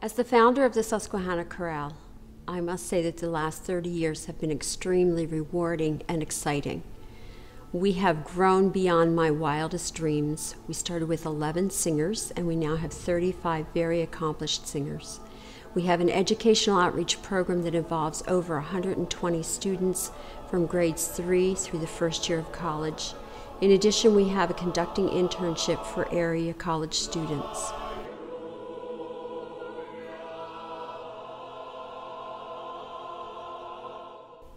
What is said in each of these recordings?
As the founder of the Susquehanna Chorale, I must say that the last 30 years have been extremely rewarding and exciting. We have grown beyond my wildest dreams. We started with 11 singers, and we now have 35 very accomplished singers. We have an educational outreach program that involves over 120 students from grades 3 through the first year of college. In addition, we have a conducting internship for area college students.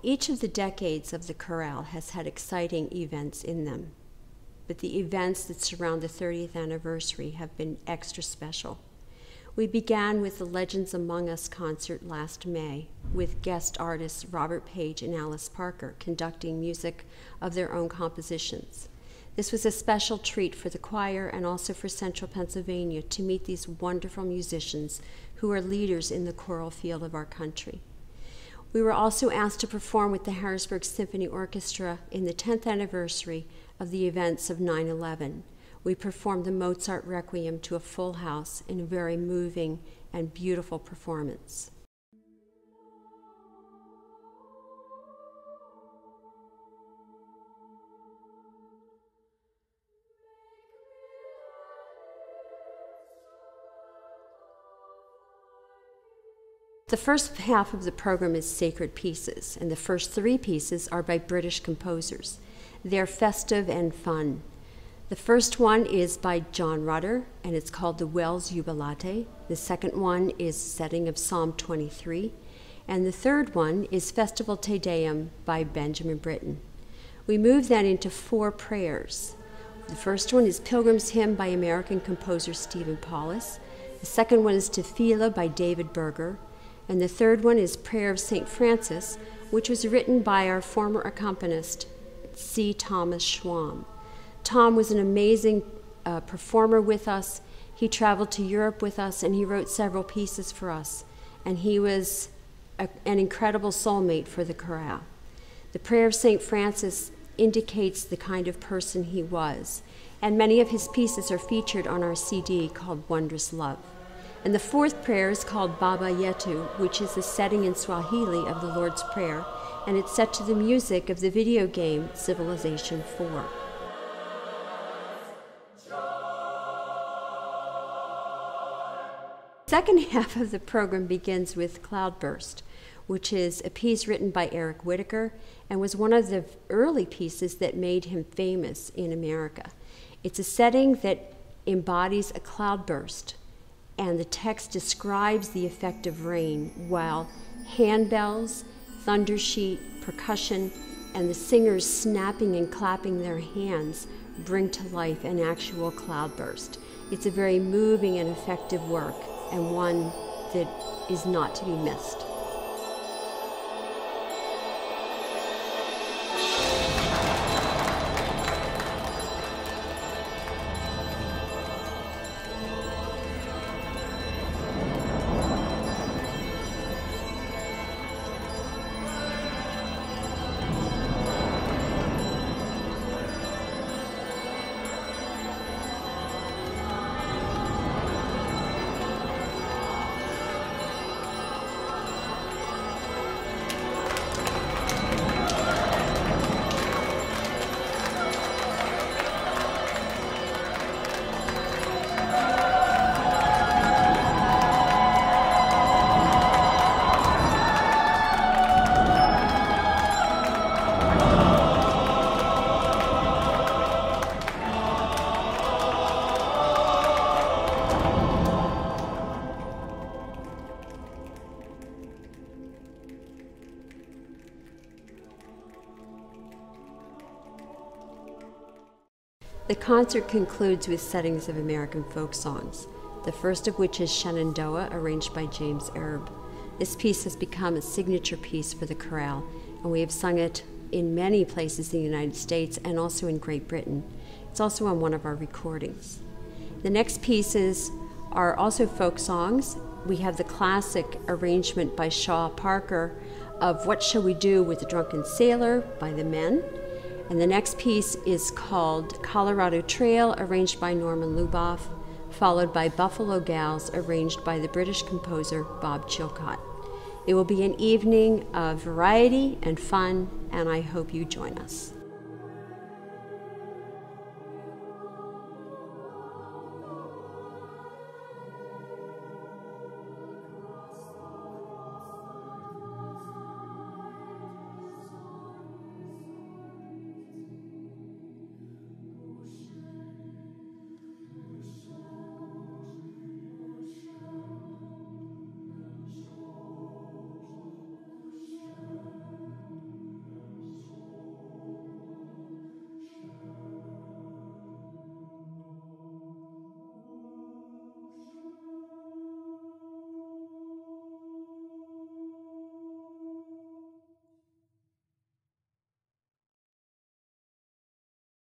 Each of the decades of the chorale has had exciting events in them, but the events that surround the 30th anniversary have been extra special. We began with the Legends Among Us concert last May, with guest artists Robert Page and Alice Parker conducting music of their own compositions. This was a special treat for the choir and also for Central Pennsylvania to meet these wonderful musicians who are leaders in the choral field of our country. We were also asked to perform with the Harrisburg Symphony Orchestra in the 10th anniversary of the events of 9/11. We performed the Mozart Requiem to a full house in a very moving and beautiful performance. The first half of the program is sacred pieces, and the first 3 pieces are by British composers. They're festive and fun. The first one is by John Rutter, and it's called the Wells Jubilate. The second one is setting of Psalm 23, and the third one is Festival Te Deum by Benjamin Britten. We move then into 4 prayers. The first one is Pilgrim's Hymn by American composer Stephen Paulus. The second one is Tefillah by David Berger. And the third one is Prayer of St. Francis, which was written by our former accompanist, C. Thomas Schwamm. Tom was an amazing performer with us. He traveled to Europe with us, and he wrote several pieces for us. And he was an incredible soulmate for the chorale. The Prayer of St. Francis indicates the kind of person he was, and many of his pieces are featured on our CD called Wondrous Love. And the fourth prayer is called Baba Yetu, which is the setting in Swahili of the Lord's Prayer, and it's set to the music of the video game Civilization 4. The second half of the program begins with Cloudburst, which is a piece written by Eric Whitacre and was one of the early pieces that made him famous in America. It's a setting that embodies a cloudburst, and the text describes the effect of rain while handbells, thunder sheet, percussion, and the singers snapping and clapping their hands bring to life an actual cloudburst. It's a very moving and effective work, and one that is not to be missed. The concert concludes with settings of American folk songs, the first of which is Shenandoah, arranged by James Erb. This piece has become a signature piece for the chorale, and we have sung it in many places in the United States and also in Great Britain. It's also on one of our recordings. The next pieces are also folk songs. We have the classic arrangement by Shaw Parker of What Shall We Do with the Drunken Sailor by the Men. And the next piece is called Colorado Trail, arranged by Norman Luboff, followed by Buffalo Gals, arranged by the British composer Bob Chilcott. It will be an evening of variety and fun, and I hope you join us.